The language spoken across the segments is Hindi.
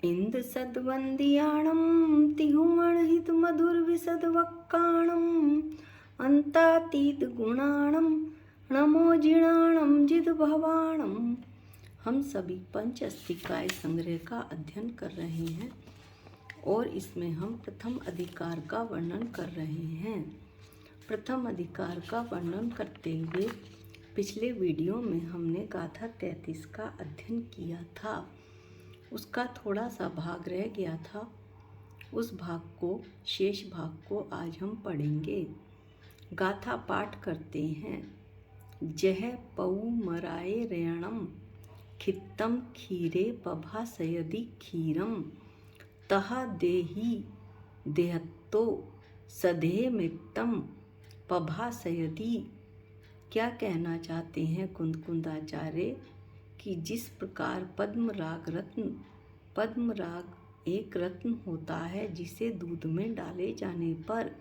इंद सद्वंदियाणं तिहुमणहित मधुर विशद वक्काणं अंतातीत गुणाणं नमो जिणाणं जिद भवाणं। हम सभी पंच अस्तिकाय संग्रह का अध्ययन कर रहे हैं और इसमें हम प्रथम अधिकार का वर्णन कर रहे हैं। प्रथम अधिकार का वर्णन करते हुए पिछले वीडियो में हमने गाथा 33 का अध्ययन किया था। उसका थोड़ा सा भाग रह गया था। उस भाग को, शेष भाग को आज हम पढ़ेंगे। गाथा पाठ करते हैं। जह पऊ मराए रेणम खित्तम खीरे पभासयदि खीरम तहा देही देहत्तो सधे मित्तम पभासयदि। क्या कहना चाहते हैं कुंदकुंदाचार्य कि जिस प्रकार पद्मराग एक रत्न होता है जिसे दूध में डाले जाने पर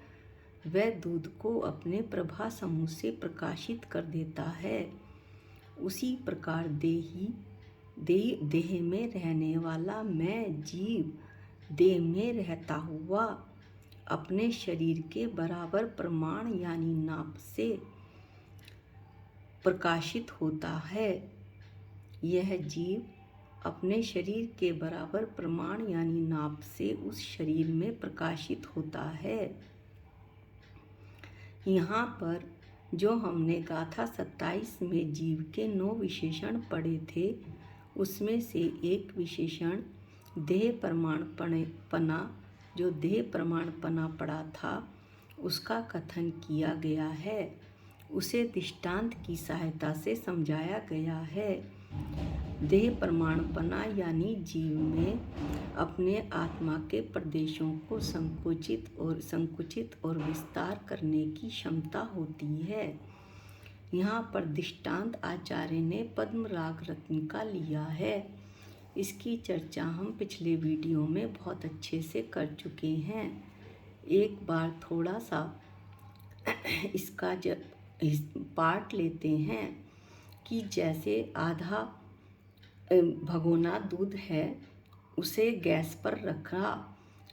वह दूध को अपने प्रभा समूह से प्रकाशित कर देता है, उसी प्रकार देह में रहने वाला मैं जीव देह में रहता हुआ अपने शरीर के बराबर प्रमाण यानी नाप से प्रकाशित होता है। यह जीव अपने शरीर के बराबर प्रमाण यानी नाप से उस शरीर में प्रकाशित होता है। यहाँ पर जो हमने गाथा 27 में जीव के 9 विशेषण पढ़े थे, उसमें से एक विशेषण देह प्रमाणपना, जो देह प्रमाणपना पड़ा था, उसका कथन किया गया है। उसे दृष्टांत की सहायता से समझाया गया है। देह प्रमाणपना यानी जीव में अपने आत्मा के प्रदेशों को संकुचित और विस्तार करने की क्षमता होती है। यहाँ पर दृष्टांत आचार्य ने पद्मराग रत्न का लिया है। इसकी चर्चा हम पिछले वीडियो में बहुत अच्छे से कर चुके हैं। एक बार थोड़ा सा इसका पार्ट लेते हैं कि जैसे आधा भगोना दूध है, उसे गैस पर रखा,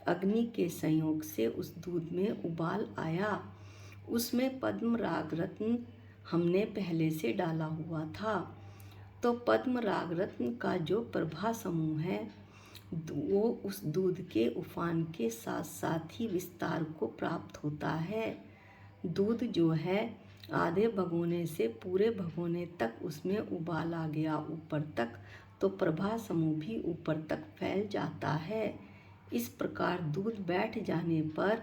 अग्नि के संयोग से उस दूध में उबाल आया, उसमें पद्मराग रत्न हमने पहले से डाला हुआ था। तो पद्मराग रत्न का जो प्रभा समूह है वो उस दूध के उफान के साथ साथ ही विस्तार को प्राप्त होता है। दूध जो है आधे भगोने से पूरे भगोने तक उसमें उबाल आ गया ऊपर तक, तो प्रभा समूह भी ऊपर तक फैल जाता है। इस प्रकार दूध बैठ जाने पर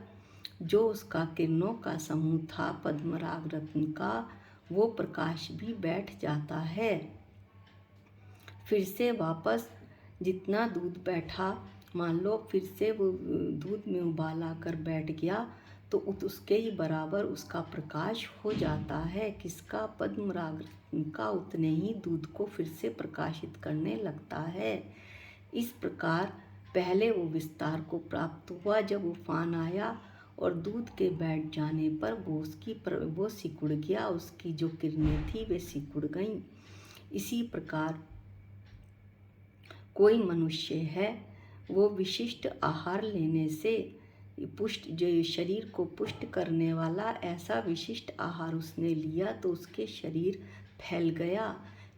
जो उसका किरणों का समूह था पद्मराग रत्न का, वो प्रकाश भी बैठ जाता है। फिर से वापस जितना दूध बैठा, मान लो फिर से वो दूध में उबाल आकर बैठ गया, तो उसके ही बराबर उसका प्रकाश हो जाता है। किसका? पद्मराग रत्न का। उतने ही दूध को फिर से प्रकाशित करने लगता है। इस प्रकार पहले वो विस्तार को प्राप्त हुआ जब उफान आया और दूध के बैठ जाने पर वो सिकुड़ गया, उसकी जो किरणें थी वे सिकुड़ गईं। इसी प्रकार कोई मनुष्य है, वो विशिष्ट आहार लेने से जो शरीर को पुष्ट करने वाला ऐसा विशिष्ट आहार उसने लिया तो उसके शरीर फैल गया।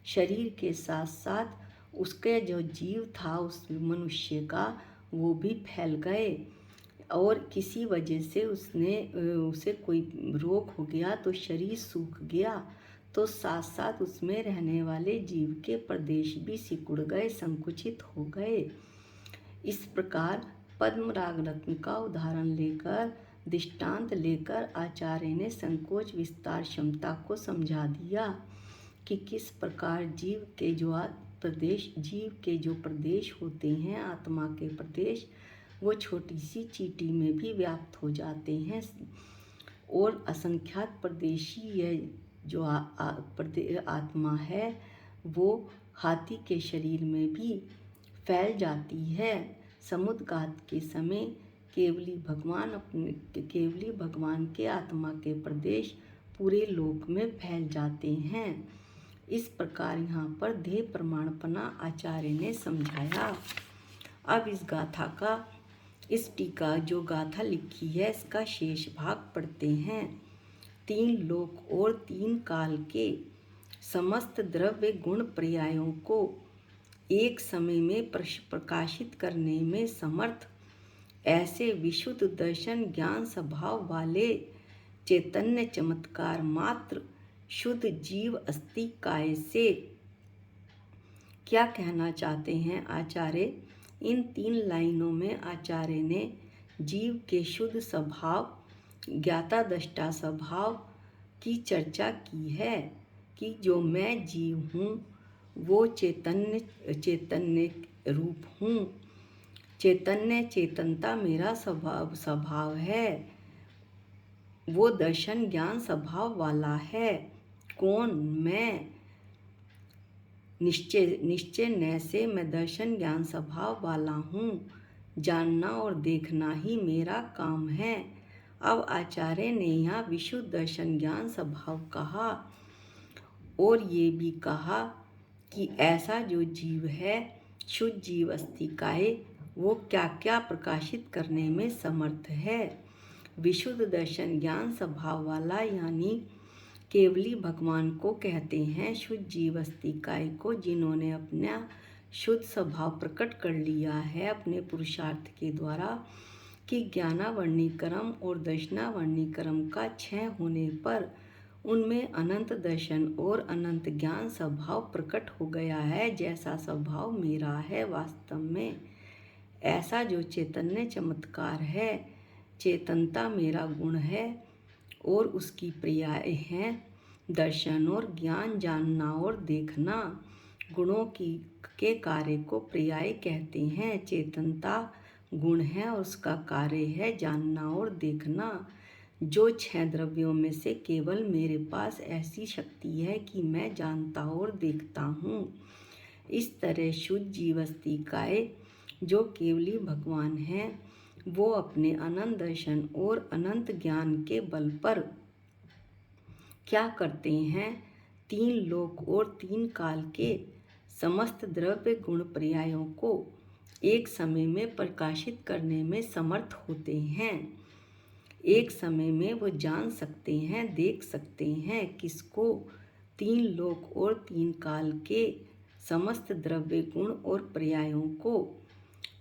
शरीर के साथ साथ उसके जो जीव था उस मनुष्य का, वो भी फैल गए। और किसी वजह से उसे कोई रोग हो गया तो शरीर सूख गया, तो साथ साथ उसमें रहने वाले जीव के प्रदेश भी सिकुड़ गए, संकुचित हो गए। इस प्रकार पद्मराग रत्न का उदाहरण लेकर, दृष्टांत लेकर आचार्य ने संकोच विस्तार क्षमता को समझा दिया कि किस प्रकार जीव के जो प्रदेश होते हैं, आत्मा के प्रदेश, वो छोटी सी चींटी में भी व्याप्त हो जाते हैं और असंख्यात प्रदेशी यह जो आत्मा है वो हाथी के शरीर में भी फैल जाती है। समुद्रघात के समय केवली भगवान के आत्मा के प्रदेश पूरे लोक में फैल जाते हैं। इस प्रकार यहाँ पर देह प्रमाणपना आचार्य ने समझाया। अब इस टीका जो गाथा लिखी है इसका शेष भाग पढ़ते हैं। 3 लोक और 3 काल के समस्त द्रव्य गुण पर्यायों को एक समय में प्रकाशित करने में समर्थ ऐसे विशुद्ध दर्शन ज्ञान स्वभाव वाले चैतन्य चमत्कार मात्र शुद्ध जीव अस्थि काय से क्या कहना चाहते हैं आचार्य? इन 3 लाइनों में आचार्य ने जीव के शुद्ध स्वभाव ज्ञाता दृष्टा स्वभाव की चर्चा की है कि जो मैं जीव हूँ वो चैतन्य रूप हूँ। चेतनता मेरा स्वभाव है। वो दर्शन ज्ञान स्वभाव वाला है। कौन? मैं। निश्चय न से मैं दर्शन ज्ञान स्वभाव वाला हूँ। जानना और देखना ही मेरा काम है। अब आचार्य ने यहाँ विशुद्ध दर्शन ज्ञान स्वभाव कहा और ये भी कहा कि ऐसा जो जीव है शुद्ध जीव अस्थि काय वो क्या क्या प्रकाशित करने में समर्थ है। विशुद्ध दर्शन ज्ञान स्वभाव वाला यानी केवली भगवान को कहते हैं शुद्ध जीव अस्थि काय को, जिन्होंने अपना शुद्ध स्वभाव प्रकट कर लिया है अपने पुरुषार्थ के द्वारा कि ज्ञानावर्णी कर्म और दर्शनावर्णी कर्म का क्षय होने पर उनमें अनंत दर्शन और अनंत ज्ञान स्वभाव प्रकट हो गया है। जैसा स्वभाव मेरा है वास्तव में ऐसा जो चैतन्य चमत्कार है, चेतनता मेरा गुण है और उसकी पर्याय हैं दर्शन और ज्ञान, जानना और देखना। गुणों के कार्य को पर्याय कहते हैं। चेतनता गुण है और उसका कार्य है जानना और देखना। जो 6 द्रव्यों में से केवल मेरे पास ऐसी शक्ति है कि मैं जानता और देखता हूँ। इस तरह शुद्ध जीव अस्थि काय जो केवली भगवान हैं वो अपने अनंत दर्शन और अनंत ज्ञान के बल पर क्या करते हैं? 3 लोक और 3 काल के समस्त द्रव्य गुण पर्यायों को एक समय में प्रकाशित करने में समर्थ होते हैं। एक समय में वो जान सकते हैं, देख सकते हैं। किसको? 3 लोक और 3 काल के समस्त द्रव्य गुण और पर्यायों को।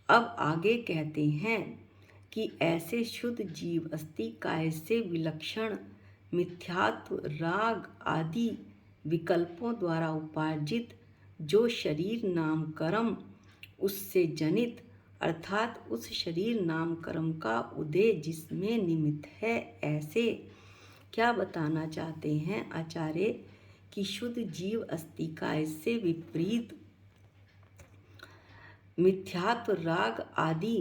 अब आगे कहते हैं कि ऐसे शुद्ध जीव अस्थि काय से विलक्षण मिथ्यात्व राग आदि विकल्पों द्वारा उपार्जित जो शरीर नाम कर्म उससे जनित अर्थात उस शरीर नाम कर्म का उदय जिसमें निमित्त है, ऐसे क्या बताना चाहते हैं आचार्य कि शुद्ध जीव अस्थि काय से विपरीत मिथ्यात्व राग आदि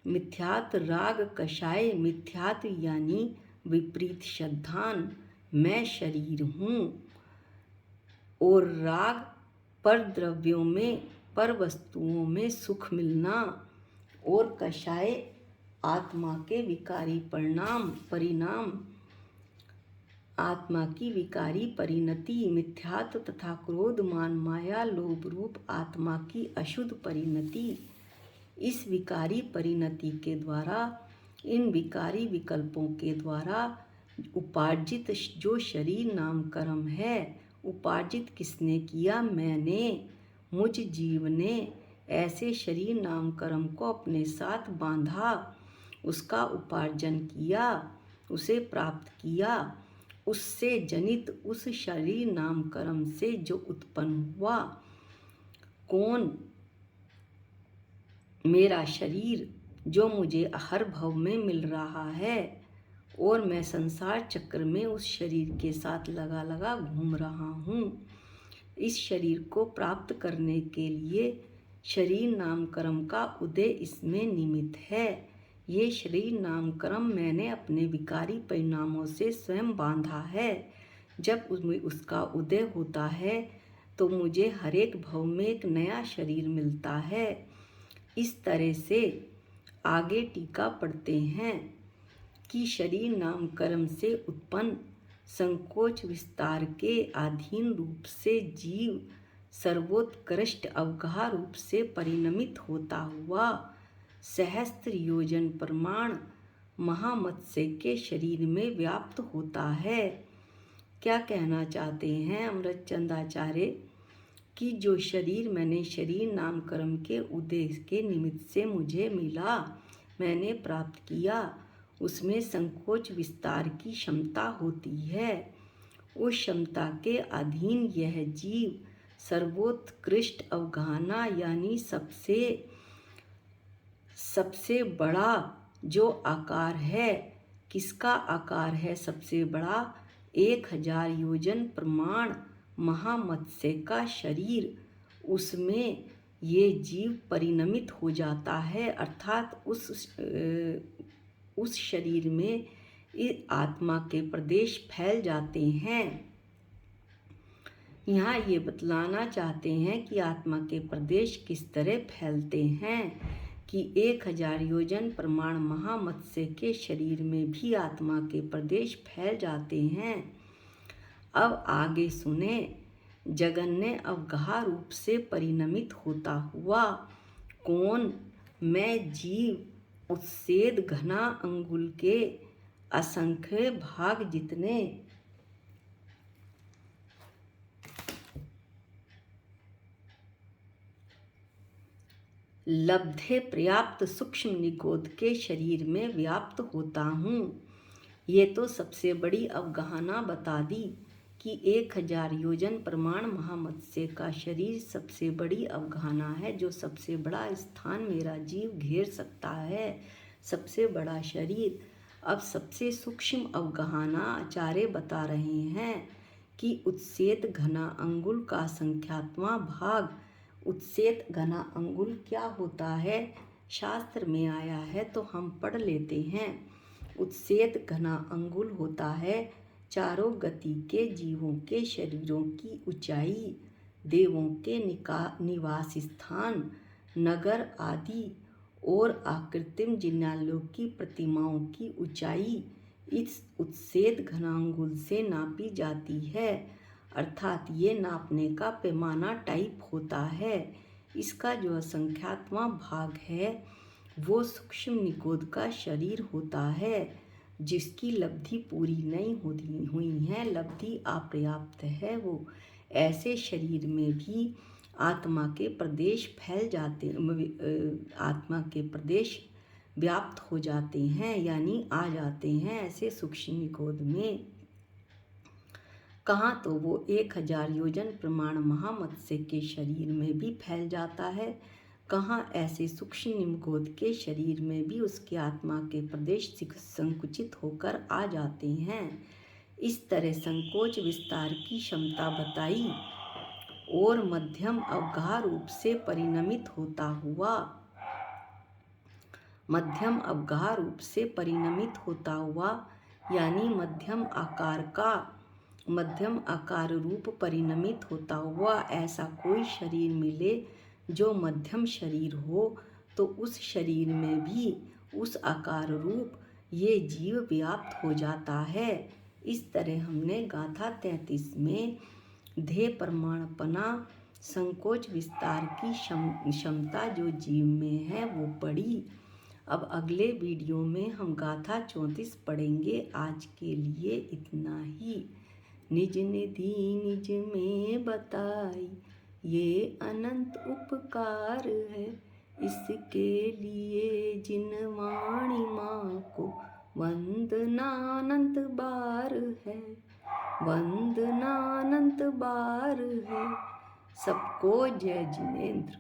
मिथ्यात्व राग कषाय मिथ्यात्व यानी विपरीत श्रद्धान मैं शरीर हूँ और राग पर द्रव्यों में पर वस्तुओं में सुख मिलना और कषाय आत्मा के विकारी परिणाम आत्मा की विकारी परिणति मिथ्यात्व तथा क्रोध मान माया लोभ रूप आत्मा की अशुद्ध परिणति। इस विकारी परिणति के द्वारा इन विकारी विकल्पों के द्वारा उपार्जित जो शरीर नाम कर्म है, उपार्जित किसने किया? मैंने, मुझ जीव ने ऐसे शरीर नाम कर्म को अपने साथ बांधा, उसका उपार्जन किया, उसे प्राप्त किया। उससे जनित उस शरीर नाम कर्म से जो उत्पन्न हुआ कौन? मेरा शरीर जो मुझे हर भव में मिल रहा है और मैं संसार चक्र में उस शरीर के साथ लगा घूम रहा हूँ। इस शरीर को प्राप्त करने के लिए शरीर नाम कर्म का उदय इसमें निमित्त है। ये शरीर नाम कर्म मैंने अपने विकारी परिणामों से स्वयं बांधा है। जब उसमें उसका उदय होता है तो मुझे हर एक भव में एक नया शरीर मिलता है। इस तरह से आगे टीका पढ़ते हैं कि शरीर नाम कर्म से उत्पन्न संकोच विस्तार के अधीन रूप से जीव सर्वोत्कृष्ट अवगाह रूप से परिणमित होता हुआ सहस्त्र योजन प्रमाण महामत्स्य के शरीर में व्याप्त होता है। क्या कहना चाहते हैं अमृतचंद आचार्य कि जो शरीर मैंने शरीर नामकरण के उद्देश्य के निमित्त से मुझे मिला, मैंने प्राप्त किया, उसमें संकोच विस्तार की क्षमता होती है। उस क्षमता के अधीन यह जीव सर्वोत्कृष्ट अवगाहना यानी सबसे बड़ा जो आकार है, किसका आकार है सबसे बड़ा? 1000 योजन प्रमाण महामत्स्य का शरीर, उसमें ये जीव परिणमित हो जाता है। अर्थात उस शरीर में इस आत्मा के प्रदेश फैल जाते हैं। यहाँ ये बतलाना चाहते हैं कि आत्मा के प्रदेश किस तरह फैलते हैं कि 1000 योजन प्रमाण महामत्स्य के शरीर में भी आत्मा के प्रदेश फैल जाते हैं। अब आगे सुने। जगन्य अवगाह रूप से परिणमित होता हुआ कौन? मैं जीव उत्सेद घना अंगुल के असंख्य भाग जितने लब्धे पर्याप्त सूक्ष्म निगोद के शरीर में व्याप्त होता हूँ। ये तो सबसे बड़ी अवगाहना बता दी कि 1000 योजन प्रमाण महामत्स्य का शरीर सबसे बड़ी अवगाहना है, जो सबसे बड़ा स्थान मेरा जीव घेर सकता है, सबसे बड़ा शरीर। अब सबसे सूक्ष्म अवगाहना आचार्य बता रहे हैं कि उत्सेत घना अंगुल का संख्यात्मा भाग। उत्सेत घना अंगुल क्या होता है? शास्त्र में आया है तो हम पढ़ लेते हैं। उत्सेत घना अंगुल होता है चारों गति के जीवों के शरीरों की ऊंचाई, देवों के निवास स्थान, नगर आदि और आकृतिम जिन्नालों की प्रतिमाओं की ऊंचाई इस उत्सेत घनांगुल से नापी जाती है। अर्थात ये नापने का पैमाना टाइप होता है। इसका जो असंख्यात्मा भाग है वो सूक्ष्म निगोद का शरीर होता है, जिसकी लब्धि पूरी नहीं हुई है, लब्धि अपर्याप्त है। वो ऐसे शरीर में भी आत्मा के प्रदेश फैल जाते, आत्मा के प्रदेश व्याप्त हो जाते हैं यानी आ जाते हैं ऐसे सूक्ष्म निगोद में। कहाँ तो वो 1000 योजन प्रमाण महामत्स्य के शरीर में भी फैल जाता है, कहाँ ऐसे सूक्ष्म निगोद के शरीर में भी उसके आत्मा के प्रदेश संकुचित होकर आ जाते हैं। इस तरह संकोच विस्तार की क्षमता बताई और मध्यम अवगाह रूप से परिणमित होता हुआ, मध्यम अवगाह रूप से परिणमित होता हुआ यानी मध्यम आकार रूप परिणमित होता हुआ ऐसा कोई शरीर मिले जो मध्यम शरीर हो, तो उस शरीर में भी उस आकार रूप ये जीव व्याप्त हो जाता है। इस तरह हमने गाथा 33 में ध्येय प्रमाणपना संकोच विस्तार की क्षमता जो जीव में है वो पढ़ी। अब अगले वीडियो में हम गाथा 34 पढ़ेंगे। आज के लिए इतना ही। निज निधि निज में बताई ये अनंत उपकार है, इसके लिए जिन वाणी माँ को वंदनानंत बार है, वंदनानंत बार है। सबको जय जिनेंद्र।